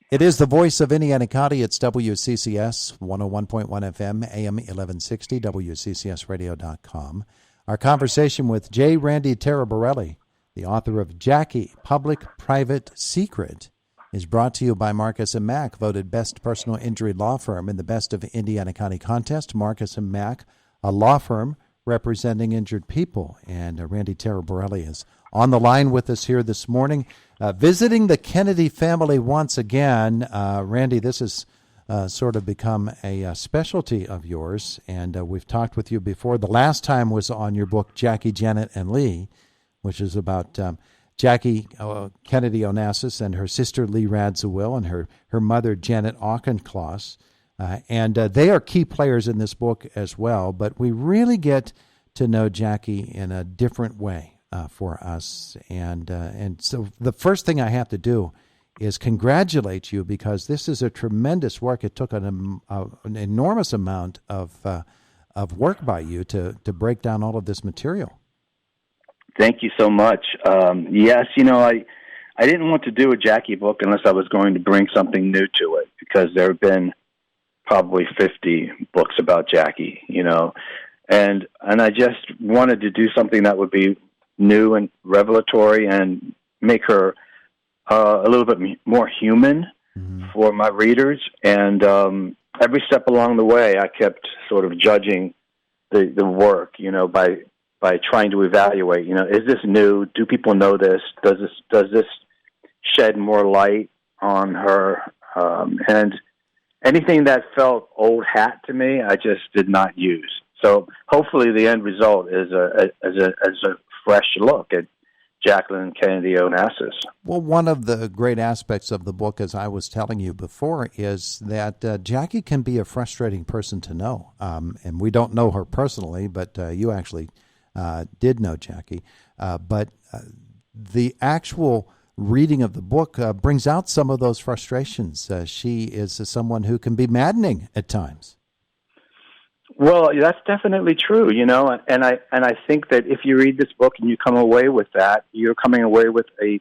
It is the voice of Indiana County. It's WCCS 101.1 FM, AM 1160, WCCSradio.com. Our conversation with J. Randy Taraborelli, the author of Jackie, Public-Private Secret, is brought to you by Marcus & Mack, voted best personal injury law firm in the Best of Indiana County contest. Marcus & Mack, a law firm representing injured people. And Randy Taraborelli is on the line with us here this morning. Visiting the Kennedy family once again. Randy, this has sort of become a specialty of yours, and we've talked with you before. The last time was on your book, Jackie, Janet, and Lee, which is about Jackie Kennedy Onassis and her sister Lee Radziwill and her mother Janet Auchincloss. And they are key players in this book as well, but we really get to know Jackie in a different way for us. And so the first thing I have to do is congratulate you, because this is a tremendous work. It took an enormous amount of work by you to break down all of this material. Thank you so much. Yes, I didn't want to do a Jackie book unless I was going to bring something new to it, because there have been probably 50 books about Jackie, and I just wanted to do something that would be new and revelatory and make her a little bit more human for my readers. And every step along the way, I kept sort of judging the work, by trying to evaluate, is this new? Do people know this? Does this shed more light on her? And anything that felt old hat to me, I just did not use. So hopefully the end result is a fresh look at Jacqueline Kennedy Onassis. Well, one of the great aspects of the book, as I was telling you before, is that Jackie can be a frustrating person to know. And we don't know her personally, but you actually did know Jackie. But the actual reading of the book brings out some of those frustrations. She is someone who can be maddening at times. Well, that's definitely true, and I think that if you read this book and you come away with that, you're coming away with a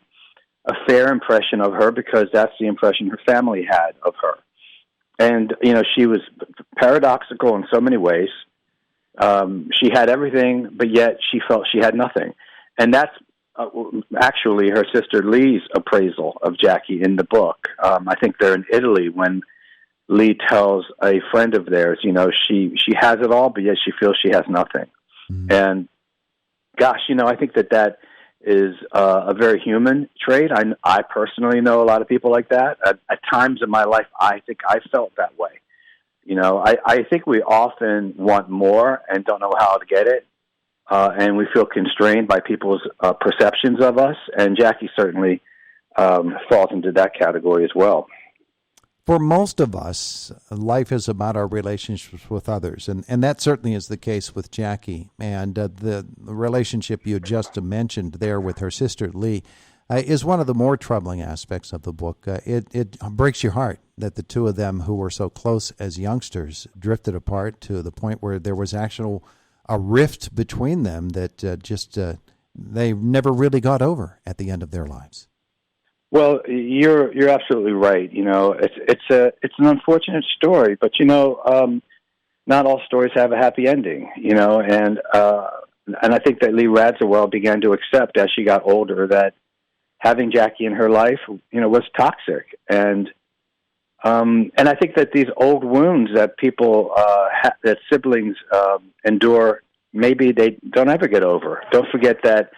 fair impression of her, because that's the impression her family had of her. And, she was paradoxical in so many ways. She had everything, but yet she felt she had nothing. And that's actually her sister Lee's appraisal of Jackie in the book. I think they're in Italy when Lee tells a friend of theirs, she has it all, but yet she feels she has nothing. Mm-hmm. And gosh, I think that is a very human trait. I personally know a lot of people like that. At times in my life, I think I felt that way. I think we often want more and don't know how to get it. And we feel constrained by people's perceptions of us. And Jackie certainly falls into that category as well. For most of us, life is about our relationships with others, and that certainly is the case with Jackie. And the relationship you just mentioned there with her sister Lee is one of the more troubling aspects of the book. It breaks your heart that the two of them, who were so close as youngsters, drifted apart to the point where there was actual a rift between them that they never really got over at the end of their lives. Well, you're absolutely right. It's an unfortunate story, but not all stories have a happy ending. And I think that Lee Radziwill began to accept as she got older that having Jackie in her life, was toxic. And I think that these old wounds that people, that siblings endure, maybe they don't ever get over. Don't forget that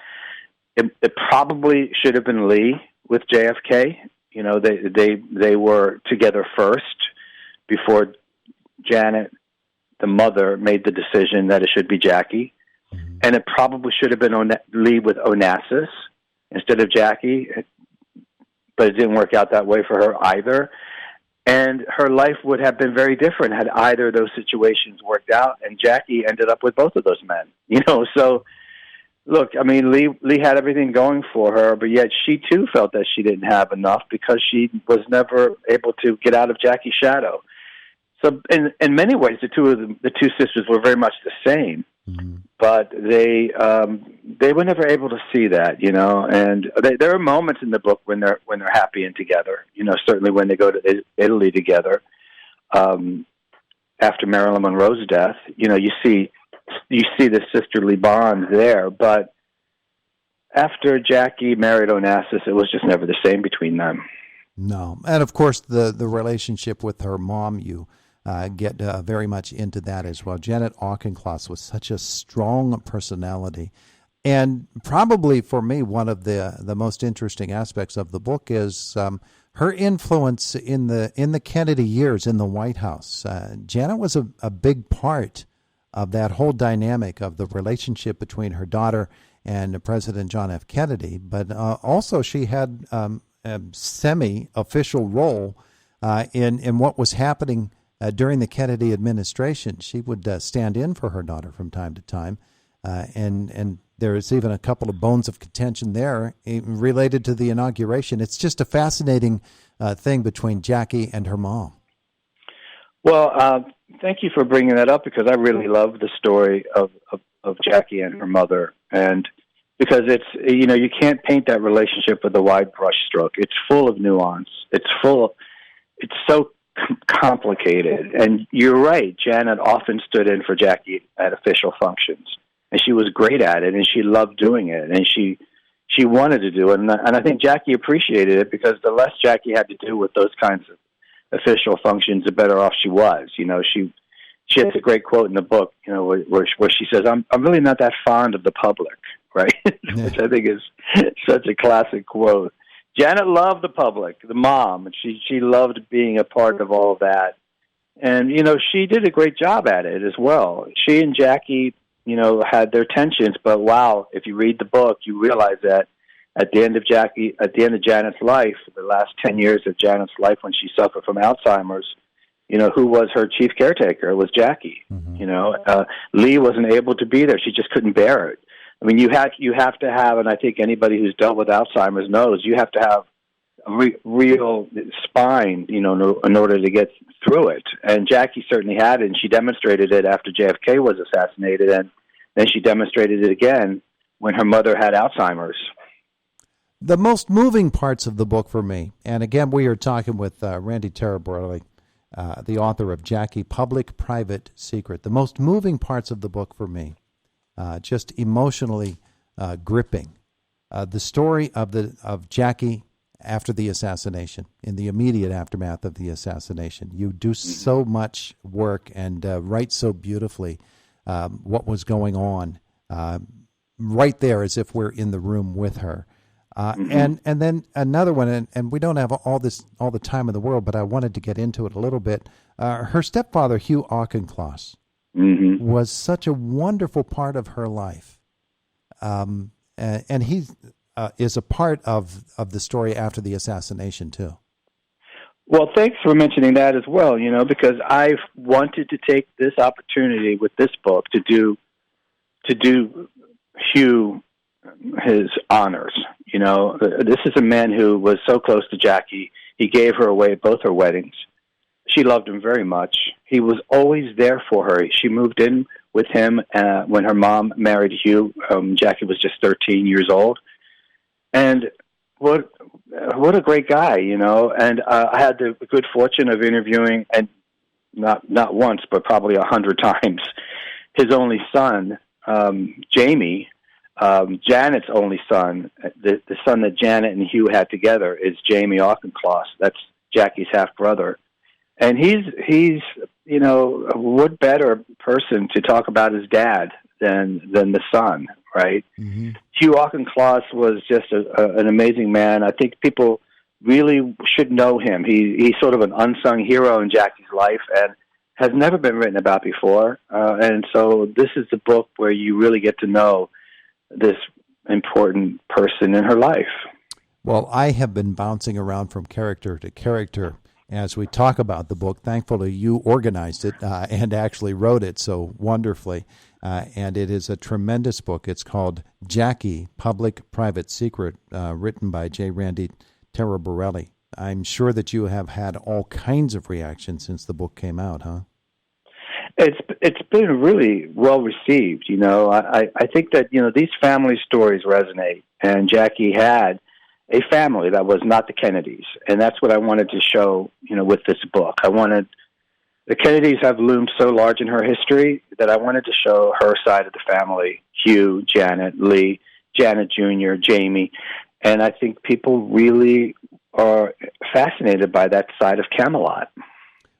it probably should have been Lee with JFK. They were together first before Janet, the mother, made the decision that it should be Jackie. Mm-hmm. And it probably should have been Lee with Onassis instead of Jackie, but it didn't work out that way for her either. And her life would have been very different had either of those situations worked out, and Jackie ended up with both of those men. So look, Lee had everything going for her, but yet she too felt that she didn't have enough because she was never able to get out of Jackie's shadow. So in many ways, the two sisters were very much the same. but they were never able to see that, you know. And there are moments in the book when they're happy and together, you know. Certainly when they go to Italy together after Marilyn Monroe's death, you know, you see the sisterly bond there. But after Jackie married Onassis, it was just never the same between them. No, and of course the relationship with her mom, you get very much into that as well. Janet Auchincloss was such a strong personality, and probably for me one of the most interesting aspects of the book is her influence in the Kennedy years in the White House. Janet was a big part of that whole dynamic of the relationship between her daughter and President John F. Kennedy, but also she had a semi-official role in what was happening during the Kennedy administration. She would stand in for her daughter from time to time, and there is even a couple of bones of contention there related to the inauguration. It's just a fascinating thing between Jackie and her mom. Well, thank you for bringing that up, because I really love the story of Jackie and her mother, and because it's, you know, you can't paint that relationship with a wide brush stroke. It's full of nuance. It's so complicated. And you're right, Janet often stood in for Jackie at official functions, and she was great at it, and she loved doing it, and she wanted to do it. And I think Jackie appreciated it, because the less Jackie had to do with those kinds of official functions, the better off she was. You know, she has a great quote in the book, you know, where she says, I'm really not that fond of the public, right? Yeah. Which I think is such a classic quote. Janet loved the public, the mom, and she loved being a part of all of that. And, you know, she did a great job at it as well. She and Jackie, you know, had their tensions, but wow, if you read the book, you realize that at the end of Janet's life, the last 10 years of Janet's life when she suffered from Alzheimer's, you know, who was her chief caretaker? It was Jackie. Mm-hmm. You know, Lee wasn't able to be there. She just couldn't bear it. I mean, you have to have, and I think anybody who's dealt with Alzheimer's knows, you have to have a real spine, you know, in order to get through it. And Jackie certainly had it, and she demonstrated it after JFK was assassinated, and then she demonstrated it again when her mother had Alzheimer's. The most moving parts of the book for me, and again, we are talking with Randy Taraborelli, the author of Jackie, Public-Private Secret. The most moving parts of the book for me, just emotionally gripping. The story of Jackie after the assassination, in the immediate aftermath of the assassination. You do so much work and write so beautifully what was going on right there, as if we're in the room with her. And then another one, and we don't have all the time in the world, but I wanted to get into it a little bit. Her stepfather, Hugh Auchincloss, was such a wonderful part of her life, and he is a part of the story after the assassination too. Well, thanks for mentioning that as well. You know, because I've wanted to take this opportunity with this book to do Hugh his honors. You know, this is a man who was so close to Jackie. He gave her away at both her weddings. She loved him very much. He was always there for her. She moved in with him when her mom married Hugh. Jackie was just 13 years old. And what a great guy, you know. And I had the good fortune of interviewing, and not once, but probably 100 times, his only son, Jamie, Janet's only son. The son that Janet and Hugh had together is Jamie Auchincloss. That's Jackie's half brother. And he's you know, what better person to talk about his dad than the son, right? Mm-hmm. Hugh Auchincloss was just an amazing man. I think people really should know him. He's sort of an unsung hero in Jackie's life and has never been written about before. And so this is the book where you really get to know this important person in her life. Well, I have been bouncing around from character to character as we talk about the book. Thankfully, you organized it and actually wrote it so wonderfully. And it is a tremendous book. It's called Jackie, Public-Private Secret, written by J. Randy Taraborelli. I'm sure that you have had all kinds of reactions since the book came out, huh? It's been really well received. You know, I think that, you know, these family stories resonate, and Jackie had a family that was not the Kennedys, and that's what I wanted to show, you know, with this book. The Kennedys have loomed so large in her history that I wanted to show her side of the family: Hugh, Janet, Lee, Janet Jr., Jamie, and I think people really are fascinated by that side of Camelot.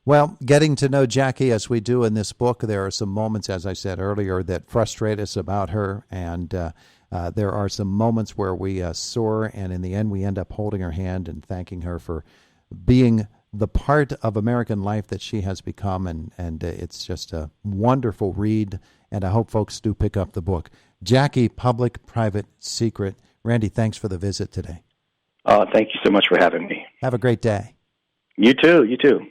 Well, getting to know Jackie as we do in this book, there are some moments, as I said earlier, that frustrate us about her, and there are some moments where we soar, and in the end we end up holding her hand and thanking her for being the part of American life that she has become, and it's just a wonderful read, and I hope folks do pick up the book. Jackie, Public, Private, Secret. Randy, thanks for the visit today. Thank you so much for having me. Have a great day. You too.